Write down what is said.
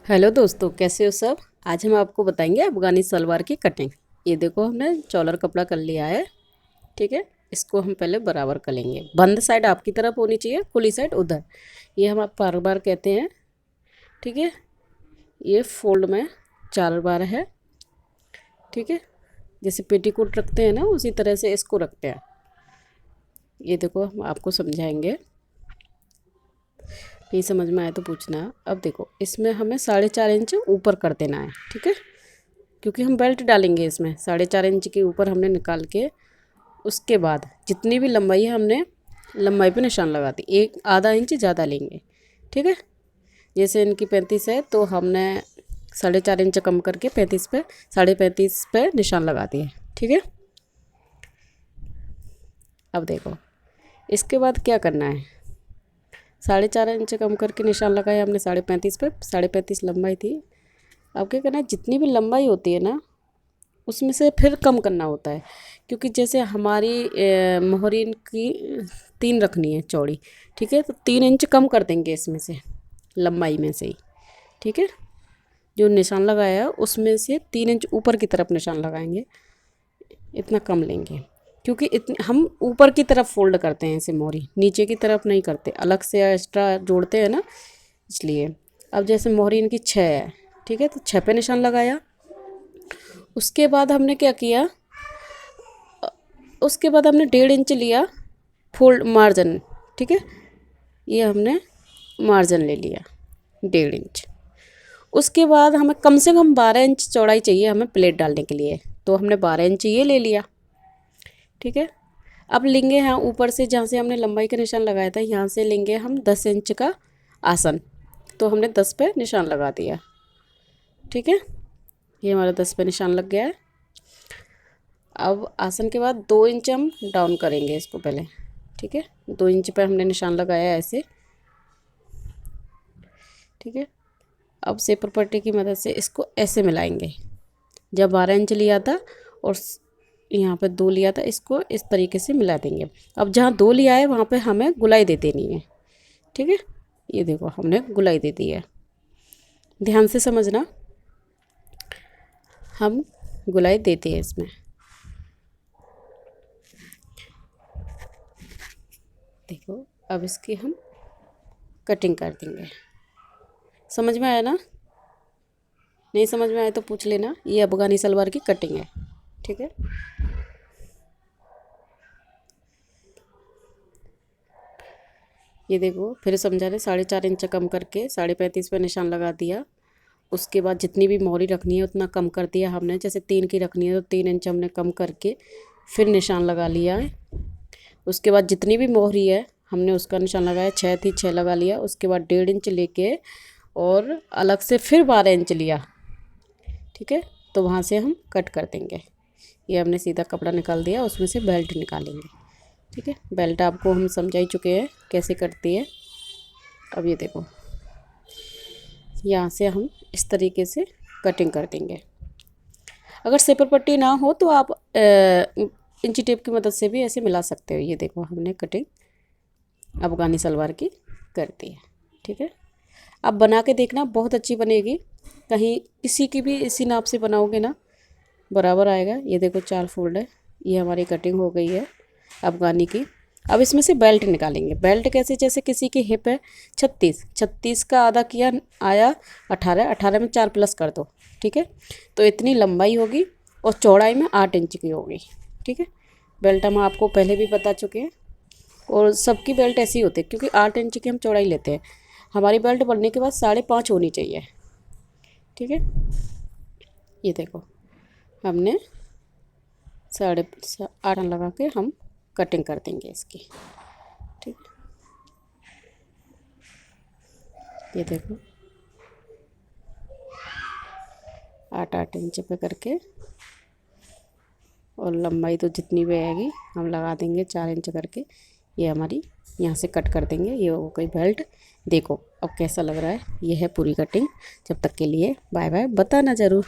Hello दोस्तों, कैसे हो सब। आज हम आपको बताएंगे अफगानी सलवार की कटिंग। ये देखो, हमने चॉलर कपड़ा कर लिया है। ठीक है, इसको हम पहले बराबर कर लेंगे। बंद साइड आपकी तरफ होनी चाहिए, खुली साइड उधर। ये हम आप बार बार कहते हैं। ठीक है, ये फोल्ड में 4 बार है। ठीक है, जैसे पेटीकोट रखते हैं ना, उसी तरह से इसको रखते हैं। ये देखो, हम आपको समझाएंगे। नहीं समझ में आए तो पूछना। अब देखो, इसमें हमें 4.5 इंच ऊपर कर देना है। ठीक है, क्योंकि हम बेल्ट डालेंगे इसमें। 4.5 इंच के ऊपर हमने निकाल के उसके बाद जितनी भी लंबाई है हमने लंबाई पे निशान लगा दी। एक आधा इंच ज़्यादा लेंगे। ठीक है, जैसे इनकी 35 है तो हमने 4.5 इंच कम करके 35 पे 35.5 पे निशान लगा दिए। ठीक है, अब देखो इसके बाद क्या करना है। 4.5 इंच कम करके निशान लगाया हमने 35.5 पे। 35.5 लंबाई थी। अब क्या करना है, जितनी भी लंबाई होती है ना उसमें से फिर कम करना होता है। क्योंकि जैसे हमारी मोहरीन की 3 रखनी है चौड़ी। ठीक है, तो 3 इंच कम कर देंगे इसमें से, लंबाई में से ही। ठीक है, जो निशान लगाया है उसमें से 3 इंच ऊपर की तरफ निशान लगाएंगे। इतना कम लेंगे, क्योंकि इतने हम ऊपर की तरफ फोल्ड करते हैं इसे, मोहरी नीचे की तरफ नहीं करते, अलग से एक्स्ट्रा जोड़ते हैं ना, इसलिए। अब जैसे मोहरी इनकी 6 है। ठीक है, तो 6 पे निशान लगाया। उसके बाद हमने क्या किया, उसके बाद हमने 1.5 इंच लिया फोल्ड मार्जिन। ठीक है, ये हमने मार्जिन ले लिया 1.5 इंच। उसके बाद हमें कम से कम 12 इंच चौड़ाई चाहिए हमें प्लेट डालने के लिए, तो हमने 12 इंच ये ले लिया। ठीक है, अब लेंगे यहाँ ऊपर से, जहाँ से हमने लंबाई का निशान लगाया था, यहाँ से लेंगे हम 10 इंच का आसन। तो हमने 10 पे निशान लगा दिया। ठीक है, ये हमारा 10 पे निशान लग गया है। अब आसन के बाद 2 इंच हम डाउन करेंगे इसको पहले। ठीक है, 2 इंच पे हमने निशान लगाया ऐसे। ठीक है, अब सेपर पट्टी की मदद से इसको ऐसे मिलाएंगे। जब 12 इंच लिया था और यहाँ पे 2 लिया था, इसको इस तरीके से मिला देंगे। अब जहाँ 2 लिया है वहाँ पे हमें गुलाई दे देनी है। ठीक है, ये देखो हमने गुलाई दे दी है। ध्यान से समझना, हम गुलाई देते हैं इसमें। देखो, अब इसकी हम कटिंग कर देंगे। समझ में आया ना। नहीं समझ में आया तो पूछ लेना। ये अफगानी सलवार की कटिंग है। ठीक है, ये देखो फिर समझा रहे। 4.5 इंच कम करके 35.5 पे निशान लगा दिया। उसके बाद जितनी भी मोहरी रखनी है उतना कम कर दिया हमने। जैसे 3 की रखनी है तो 3 इंच हमने कम करके फिर निशान लगा लिया है। उसके बाद जितनी भी मोहरी है हमने उसका निशान लगाया। 6 थी, 6 लगा लिया। उसके बाद 1.5 इंच लेके और अलग से फिर 12 इंच लिया। ठीक है, तो वहाँ से हम कट कर देंगे। ये हमने सीधा कपड़ा निकाल दिया, उसमें से बेल्ट निकालेंगे। ठीक है, बेल्ट आपको हम समझा ही चुके हैं कैसे कटती है। अब ये देखो, यहाँ से हम इस तरीके से कटिंग कर देंगे। अगर सेपर पट्टी ना हो तो आप इंची टेप की मदद से भी ऐसे मिला सकते हो। ये देखो हमने कटिंग अफगानी सलवार की कर दी है। ठीक है, आप बना के देखना, बहुत अच्छी बनेगी। कहीं किसी की भी इसी नाप से बनाओगे ना, बराबर आएगा। ये देखो 4 फोल्ड है। ये हमारी कटिंग हो गई है अफगानी की। अब इसमें से बेल्ट निकालेंगे। बेल्ट कैसे, जैसे किसी की हिप है 36, 36 का आधा किया आया 18, 18 में 4 प्लस कर दो। ठीक है, तो इतनी लंबाई होगी और चौड़ाई में 8 इंच की होगी। ठीक है, बेल्ट हम आपको पहले भी बता चुके हैं और सबकी बेल्ट ऐसी होती है, क्योंकि 8 इंच की हम चौड़ाई लेते हैं। हमारी बेल्ट बनने के बाद 5.5 होनी चाहिए। ठीक है, ये देखो हमने 8.5 लगा के हम कटिंग कर देंगे इसकी। ठीक है, ये देखो 8 इंच पे करके, और लंबाई तो जितनी भी आएगी हम लगा देंगे 4 इंच करके। ये हमारी यहाँ से कट कर देंगे। ये हो गई बेल्ट। देखो अब कैसा लग रहा है। ये है पूरी कटिंग। जब तक के लिए बाय बाय, बताना ज़रूर।